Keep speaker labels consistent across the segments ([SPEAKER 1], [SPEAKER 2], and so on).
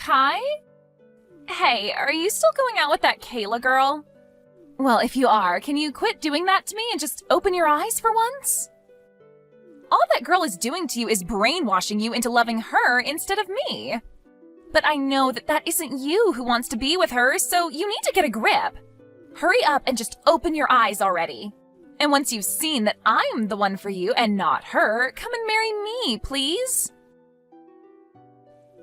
[SPEAKER 1] Kai? Hey, are you still going out with that Kayla girl? Well, if you are, can you quit doing that to me and just open your eyes for once? All that girl is doing to you is brainwashing you into loving her instead of me. But I know that that isn't you who wants to be with her, so you need to get a grip. Hurry up and just open your eyes already. And once you've seen that I'm the one for you and not her, come and marry me, please.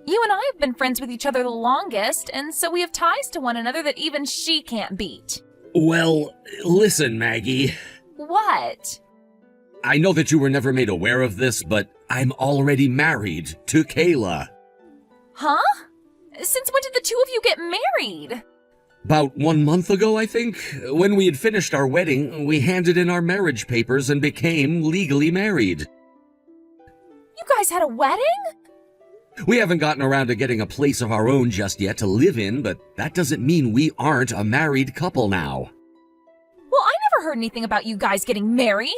[SPEAKER 1] You and I have been friends with each other the longest, and so we have ties to one another that even she can't beat.
[SPEAKER 2] Well, listen, Maggie.
[SPEAKER 1] What?
[SPEAKER 2] I know that you were never made aware of this, but I'm already married to Kayla.
[SPEAKER 1] Huh? Since when did the two of you get married?
[SPEAKER 2] About 1 month ago, I think. When we had finished our wedding, we handed in our marriage papers and became legally married.
[SPEAKER 1] You guys had a wedding?
[SPEAKER 2] We haven't gotten around to getting a place of our own just yet to live in, but that doesn't mean we aren't a married couple now.
[SPEAKER 1] Well, I never heard anything about you guys getting married.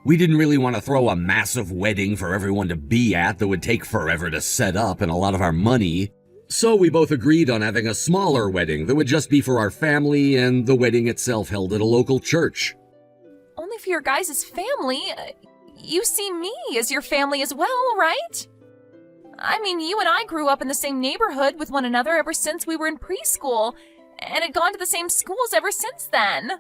[SPEAKER 2] We didn't really want to throw a massive wedding for everyone to be at that would take forever to set up and a lot of our money. So we both agreed on having a smaller wedding that would just be for our family and the wedding itself held at a local church.
[SPEAKER 1] Only for your guys' family. You see me as your family as well, right? I mean, you and I grew up in the same neighborhood with one another ever since we were in preschool, and had gone to the same schools ever since then.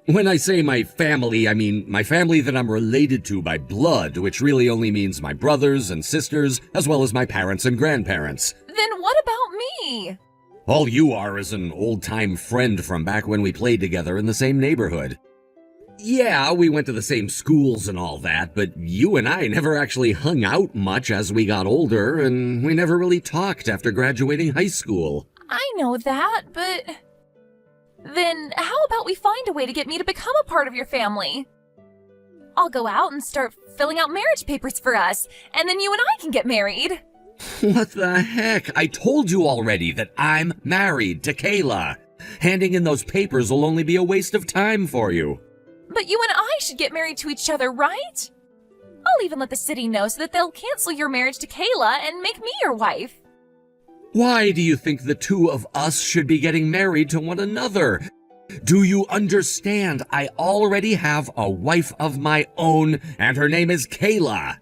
[SPEAKER 2] When I say my family, I mean my family that I'm related to by blood, which really only means my brothers and sisters, as well as my parents and grandparents.
[SPEAKER 1] Then what about me?
[SPEAKER 2] All you are is an old-time friend from back when we played together in the same neighborhood. Yeah, we went to the same schools and all that, but you and I never actually hung out much as we got older, and we never really talked after graduating high school.
[SPEAKER 1] I know that, but... Then how about we find a way to get me to become a part of your family? I'll go out and start filling out marriage papers for us, and then you and I can get married.
[SPEAKER 2] What the heck? I told you already that I'm married to Kayla. Handing in those papers will only be a waste of time for you.
[SPEAKER 1] But you and I should get married to each other, right? I'll even let the city know so that they'll cancel your marriage to Kayla and make me your wife.
[SPEAKER 2] Why do you think the two of us should be getting married to one another? Do you understand? I already have a wife of my own, and her name is Kayla.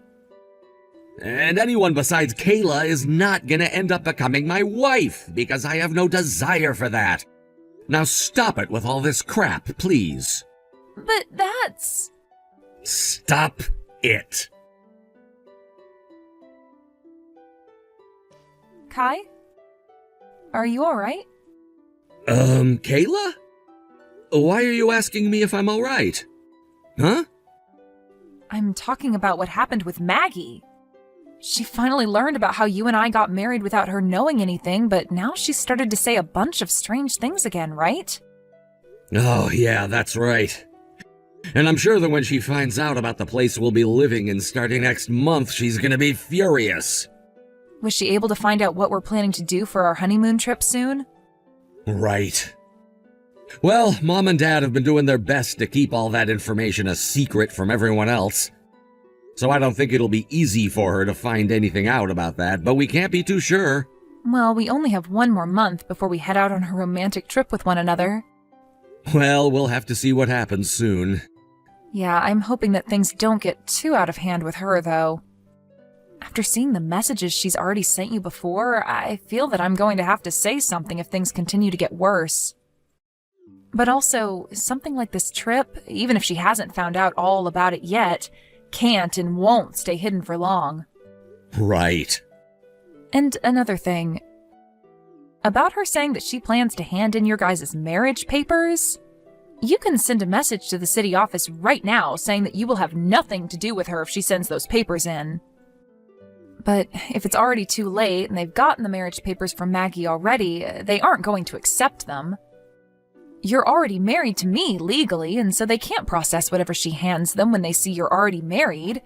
[SPEAKER 2] And anyone besides Kayla is not gonna end up becoming my wife, because I have no desire for that. Now stop it with all this crap, please.
[SPEAKER 1] But that's...
[SPEAKER 2] Stop it.
[SPEAKER 1] Kai? Are you alright?
[SPEAKER 2] Kayla? Why are you asking me if I'm alright? Huh?
[SPEAKER 1] I'm talking about what happened with Maggie. She finally learned about how you and I got married without her knowing anything, but now she's started to say a bunch of strange things again, right?
[SPEAKER 2] Oh, yeah, that's right. And I'm sure that when she finds out about the place we'll be living in starting next month, she's gonna be furious.
[SPEAKER 1] Was she able to find out what we're planning to do for our honeymoon trip soon?
[SPEAKER 2] Right. Well, Mom and Dad have been doing their best to keep all that information a secret from everyone else. So I don't think it'll be easy for her to find anything out about that, but we can't be too sure.
[SPEAKER 1] Well, we only have 1 more month before we head out on a romantic trip with one another.
[SPEAKER 2] Well, we'll have to see what happens soon.
[SPEAKER 1] Yeah, I'm hoping that things don't get too out of hand with her, though. After seeing the messages she's already sent you before, I feel that I'm going to have to say something if things continue to get worse. But also, something like this trip, even if she hasn't found out all about it yet, can't and won't stay hidden for long.
[SPEAKER 2] Right.
[SPEAKER 1] And another thing. About her saying that she plans to hand in your guys' marriage papers, you can send a message to the city office right now saying that you will have nothing to do with her if she sends those papers in. But if it's already too late and they've gotten the marriage papers from Maggie already, they aren't going to accept them. You're already married to me legally, and so they can't process whatever she hands them when they see you're already married.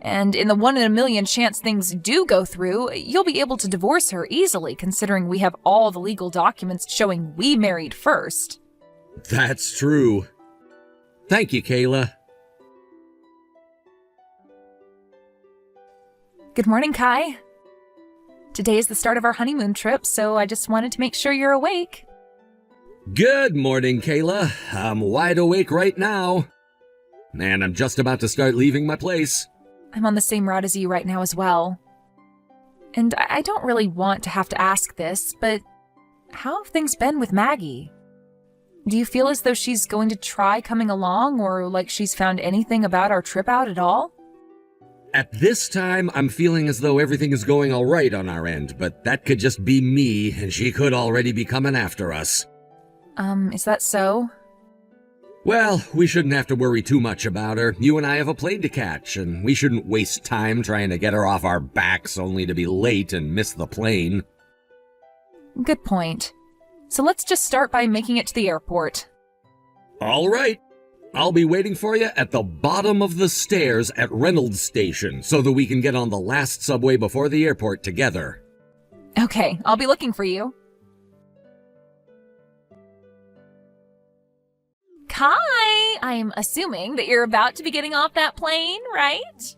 [SPEAKER 1] And in the 1 in a million chance things do go through, you'll be able to divorce her easily, considering we have all the legal documents showing we married first.
[SPEAKER 2] That's true. Thank you, Kayla.
[SPEAKER 1] Good morning, Kai. Today is the start of our honeymoon trip, so I just wanted to make sure you're awake.
[SPEAKER 2] Good morning, Kayla. I'm wide awake right now. And I'm just about to start leaving my place.
[SPEAKER 1] I'm on the same route as you right now as well. And I don't really want to have to ask this, but how have things been with Maggie? Do you feel as though she's going to try coming along, or like she's found anything about our trip out at all?
[SPEAKER 2] At this time, I'm feeling as though everything is going all right on our end, but that could just be me, and she could already be coming after us.
[SPEAKER 1] Is that so?
[SPEAKER 2] Well, we shouldn't have to worry too much about her. You and I have a plane to catch, and we shouldn't waste time trying to get her off our backs only to be late and miss the plane.
[SPEAKER 1] Good point. So let's just start by making it to the airport.
[SPEAKER 2] All right. I'll be waiting for you at the bottom of the stairs at Reynolds Station so that we can get on the last subway before the airport together.
[SPEAKER 1] Okay, I'll be looking for you. Kai, I'm assuming that you're about to be getting off that plane, right?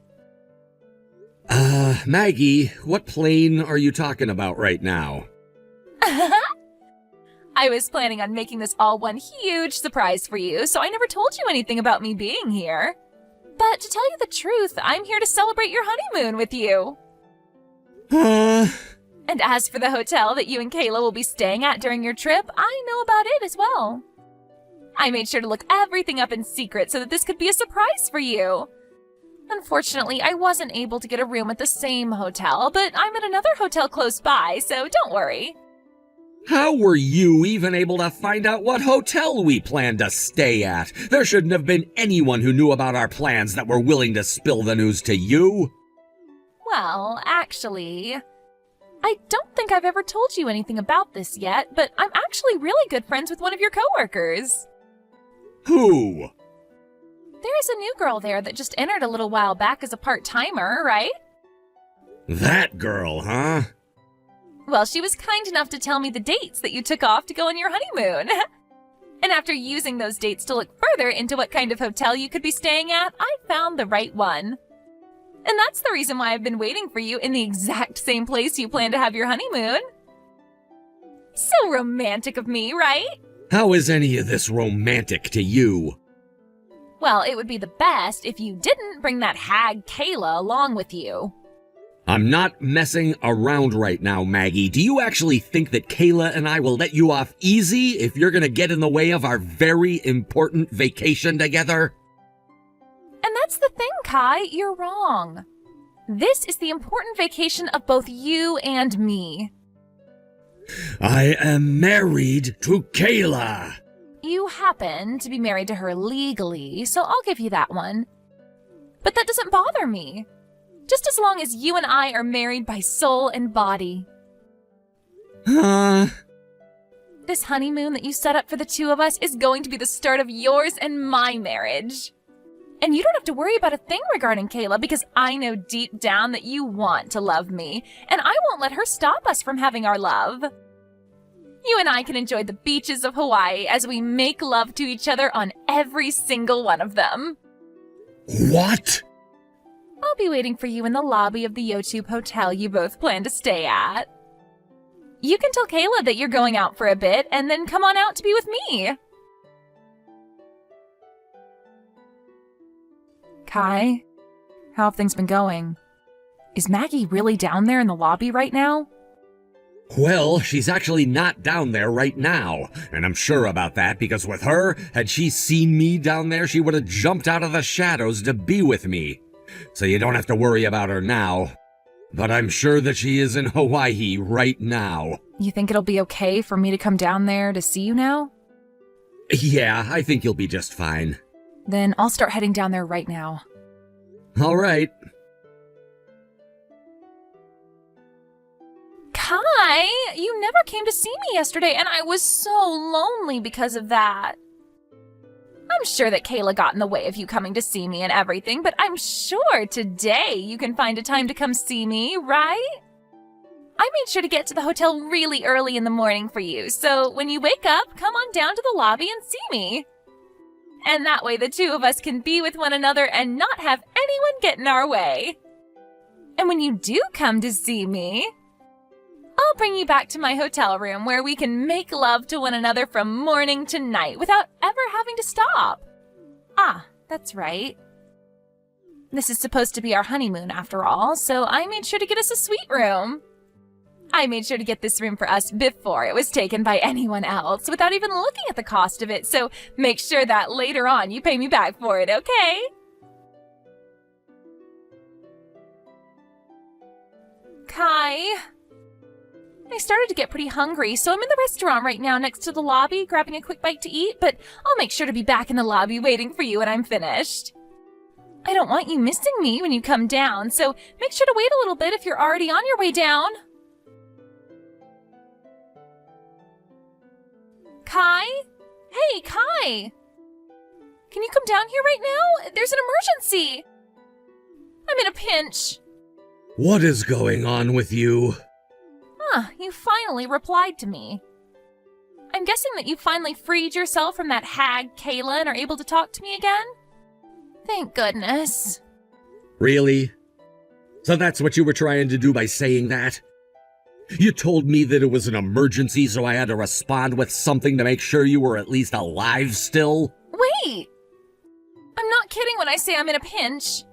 [SPEAKER 2] Maggie, what plane are you talking about right now?
[SPEAKER 1] I was planning on making this all one huge surprise for you, so I never told you anything about me being here. But to tell you the truth, I'm here to celebrate your honeymoon with you. And as for the hotel that you and Kayla will be staying at during your trip, I know about it as well. I made sure to look everything up in secret so that this could be a surprise for you. Unfortunately, I wasn't able to get a room at the same hotel, but I'm at another hotel close by, so don't worry.
[SPEAKER 2] How were you even able to find out what hotel we planned to stay at? There shouldn't have been anyone who knew about our plans that were willing to spill the news to you.
[SPEAKER 1] Well, actually, I don't think I've ever told you anything about this yet, but I'm actually really good friends with one of your coworkers.
[SPEAKER 2] Who?
[SPEAKER 1] There's a new girl there that just entered a little while back as a part-timer, right?
[SPEAKER 2] That girl, huh?
[SPEAKER 1] Well, she was kind enough to tell me the dates that you took off to go on your honeymoon. And after using those dates to look further into what kind of hotel you could be staying at, I found the right one. And that's the reason why I've been waiting for you in the exact same place you plan to have your honeymoon. So romantic of me, right?
[SPEAKER 2] How is any of this romantic to you?
[SPEAKER 1] Well, it would be the best if you didn't bring that hag Kayla along with you.
[SPEAKER 2] I'm not messing around right now, Maggie. Do you actually think that Kayla and I will let you off easy if you're gonna get in the way of our very important vacation together?
[SPEAKER 1] And that's the thing, Kai. You're wrong. This is the important vacation of both you and me.
[SPEAKER 2] I am married to Kayla.
[SPEAKER 1] You happen to be married to her legally, so I'll give you that one. But that doesn't bother me. Just as long as you and I are married by soul and body. This honeymoon that you set up for the two of us is going to be the start of yours and my marriage. And you don't have to worry about a thing regarding Kayla because I know deep down that you want to love me, and I won't let her stop us from having our love. You and I can enjoy the beaches of Hawaii as we make love to each other on every single one of them.
[SPEAKER 2] What?
[SPEAKER 1] I'll be waiting for you in the lobby of the Yotube hotel you both plan to stay at. You can tell Kayla that you're going out for a bit and then come on out to be with me. Kai, how have things been going? Is Maggie really down there in the lobby right now?
[SPEAKER 2] Well, she's actually not down there right now, and I'm sure about that because with her, had she seen me down there, she would have jumped out of the shadows to be with me. So you don't have to worry about her now. But I'm sure that she is in Hawaii right now.
[SPEAKER 1] You think it'll be okay for me to come down there to see you now?
[SPEAKER 2] Yeah, I think you'll be just fine.
[SPEAKER 1] Then I'll start heading down there right now.
[SPEAKER 2] All right.
[SPEAKER 1] Kai, you never came to see me yesterday, and I was so lonely because of that. I'm sure that Kayla got in the way of you coming to see me and everything, but I'm sure today you can find a time to come see me, right? I made sure to get to the hotel really early in the morning for you, so when you wake up, come on down to the lobby and see me. And that way the two of us can be with one another and not have anyone get in our way. And when you do come to see me, I'll bring you back to my hotel room where we can make love to one another from morning to night without ever having to stop. Ah, that's right. This is supposed to be our honeymoon after all, so I made sure to get us a suite room. I made sure to get this room for us before it was taken by anyone else, without even looking at the cost of it, so make sure that later on you pay me back for it, okay? Kai, I started to get pretty hungry, so I'm in the restaurant right now next to the lobby, grabbing a quick bite to eat, but I'll make sure to be back in the lobby waiting for you when I'm finished. I don't want you missing me when you come down, so make sure to wait a little bit if you're already on your way down. Kai? Hey, Kai! Can you come down here right now? There's an emergency! I'm in a pinch.
[SPEAKER 2] What is going on with you?
[SPEAKER 1] You finally replied to me. I'm guessing that you finally freed yourself from that hag, Kayla, and are able to talk to me again? Thank goodness.
[SPEAKER 2] Really? So that's what you were trying to do by saying that? You told me that it was an emergency, so I had to respond with something to make sure you were at least alive still?
[SPEAKER 1] Wait! I'm not kidding when I say I'm in a pinch.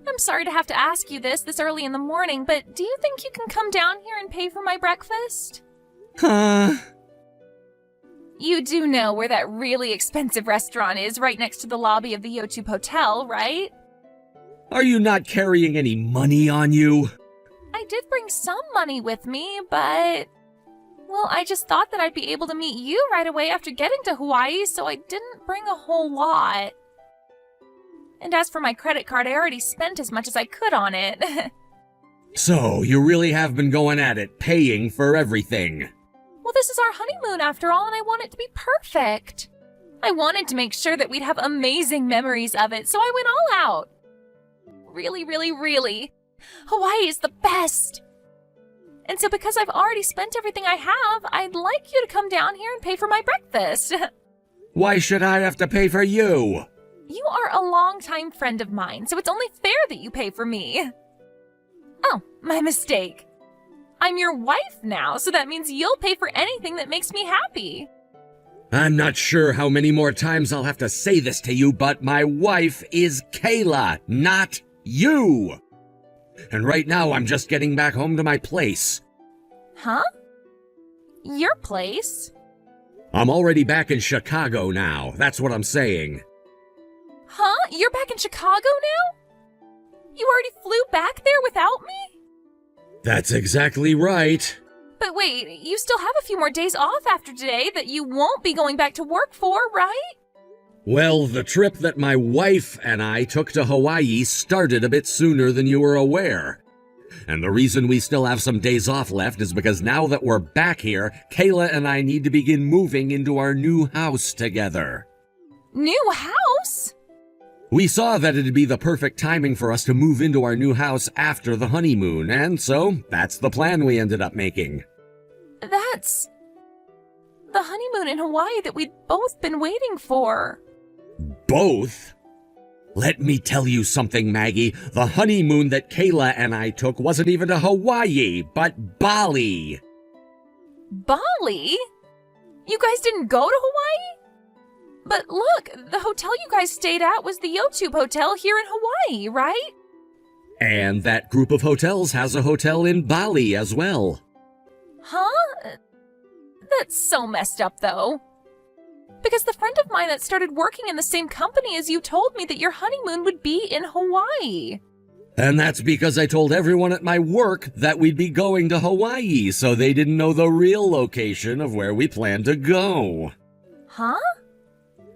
[SPEAKER 1] I'm sorry to have to ask you this early in the morning, but do you think you can come down here and pay for my breakfast?
[SPEAKER 2] Huh?
[SPEAKER 1] You do know where that really expensive restaurant is right next to the lobby of the Yotube Hotel, right?
[SPEAKER 2] Are you not carrying any money on you?
[SPEAKER 1] I did bring some money with me, but... Well, I just thought that I'd be able to meet you right away after getting to Hawaii, so I didn't bring a whole lot. And as for my credit card, I already spent as much as I could on it.
[SPEAKER 2] So, you really have been going at it, paying for everything.
[SPEAKER 1] Well, this is our honeymoon after all, and I want it to be perfect. I wanted to make sure that we'd have amazing memories of it, so I went all out. Really, really, really. Hawaii is the best. And so because I've already spent everything I have, I'd like you to come down here and pay for my breakfast.
[SPEAKER 2] Why should I have to pay for you?
[SPEAKER 1] You are a longtime friend of mine, so it's only fair that you pay for me. Oh, my mistake. I'm your wife now, so that means you'll pay for anything that makes me happy.
[SPEAKER 2] I'm not sure how many more times I'll have to say this to you, but my wife is Kayla, not you. And right now I'm just getting back home to my place.
[SPEAKER 1] Huh? Your place?
[SPEAKER 2] I'm already back in Chicago now, that's what I'm saying.
[SPEAKER 1] Huh? You're back in Chicago now? You already flew back there without me?
[SPEAKER 2] That's exactly right.
[SPEAKER 1] But wait, you still have a few more days off after today that you won't be going back to work for, right?
[SPEAKER 2] Well, the trip that my wife and I took to Hawaii started a bit sooner than you were aware. And the reason we still have some days off left is because now that we're back here, Kayla and I need to begin moving into our new house together.
[SPEAKER 1] New house?
[SPEAKER 2] We saw that it'd be the perfect timing for us to move into our new house after the honeymoon, and so that's the plan we ended up making.
[SPEAKER 1] That's the honeymoon in Hawaii that we'd both been waiting for.
[SPEAKER 2] Both? Let me tell you something, Maggie. The honeymoon that Kayla and I took wasn't even to Hawaii, but Bali.
[SPEAKER 1] Bali? You guys didn't go to Hawaii? But look, the hotel you guys stayed at was the Yotube Hotel here in Hawaii, right?
[SPEAKER 2] And that group of hotels has a hotel in Bali as well.
[SPEAKER 1] Huh? That's so messed up, though. Because the friend of mine that started working in the same company as you told me that your honeymoon would be in Hawaii.
[SPEAKER 2] And that's because I told everyone at my work that we'd be going to Hawaii, so they didn't know the real location of where we planned to go.
[SPEAKER 1] Huh?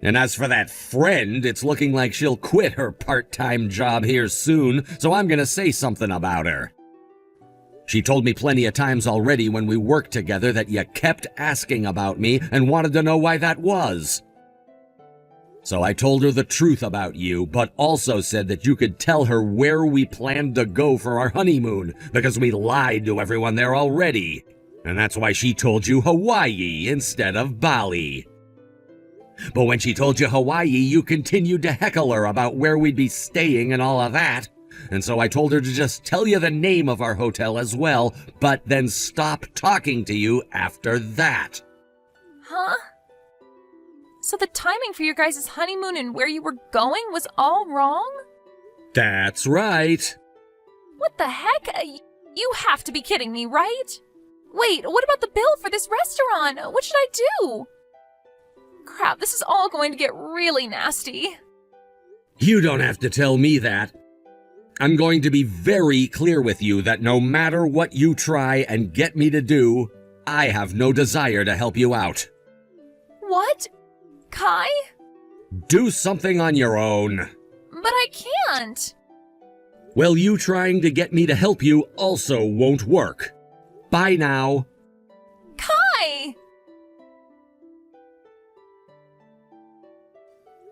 [SPEAKER 2] And as for that friend, it's looking like she'll quit her part-time job here soon, so I'm gonna say something about her. She told me plenty of times already when we worked together that you kept asking about me and wanted to know why that was. So I told her the truth about you, but also said that you could tell her where we planned to go for our honeymoon, because we lied to everyone there already. And that's why she told you Hawaii instead of Bali. But when she told you Hawaii, you continued to heckle her about where we'd be staying and all of that. And so I told her to just tell you the name of our hotel as well, but then stop talking to you after that.
[SPEAKER 1] Huh? So the timing for your guys' honeymoon and where you were going was all wrong?
[SPEAKER 2] That's right.
[SPEAKER 1] What the heck? You have to be kidding me, right? Wait, what about the bill for this restaurant? What should I do? Crap, this is all going to get really nasty.
[SPEAKER 2] You don't have to tell me that. I'm going to be very clear with you that no matter what you try and get me to do, I have no desire to help you out.
[SPEAKER 1] What? Kai?
[SPEAKER 2] Do something on your own.
[SPEAKER 1] But I can't.
[SPEAKER 2] Well, you trying to get me to help you also won't work. Bye now.
[SPEAKER 1] Kai!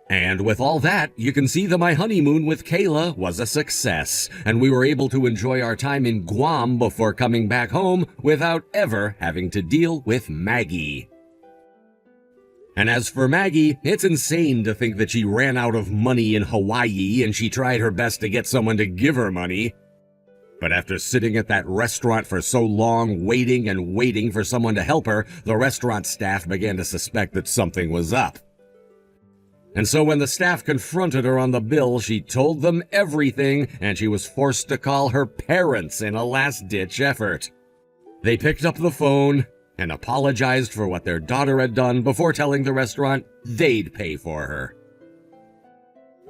[SPEAKER 2] And with all that, you can see that my honeymoon with Kayla was a success, and we were able to enjoy our time in Guam before coming back home without ever having to deal with Maggie. And as for Maggie, it's insane to think that she ran out of money in Hawaii and she tried her best to get someone to give her money. But after sitting at that restaurant for so long, waiting and waiting for someone to help her, the restaurant staff began to suspect that something was up. And so when the staff confronted her on the bill, she told them everything, and she was forced to call her parents in a last-ditch effort. They picked up the phone and apologized for what their daughter had done before telling the restaurant they'd pay for her.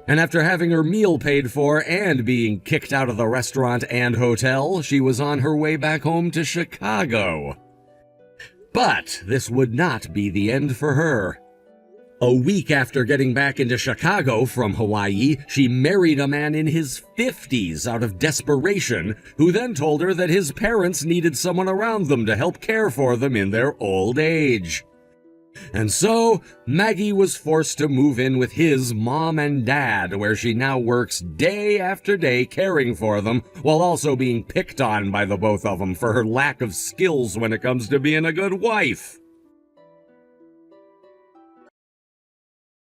[SPEAKER 2] And after having her meal paid for and being kicked out of the restaurant and hotel, she was on her way back home to Chicago. But this would not be the end for her. A week after getting back into Chicago from Hawaii, she married a man in his 50s out of desperation, who then told her that his parents needed someone around them to help care for them in their old age. And so, Maggie was forced to move in with his mom and dad, where she now works day after day caring for them, while also being picked on by the both of them for her lack of skills when it comes to being a good wife.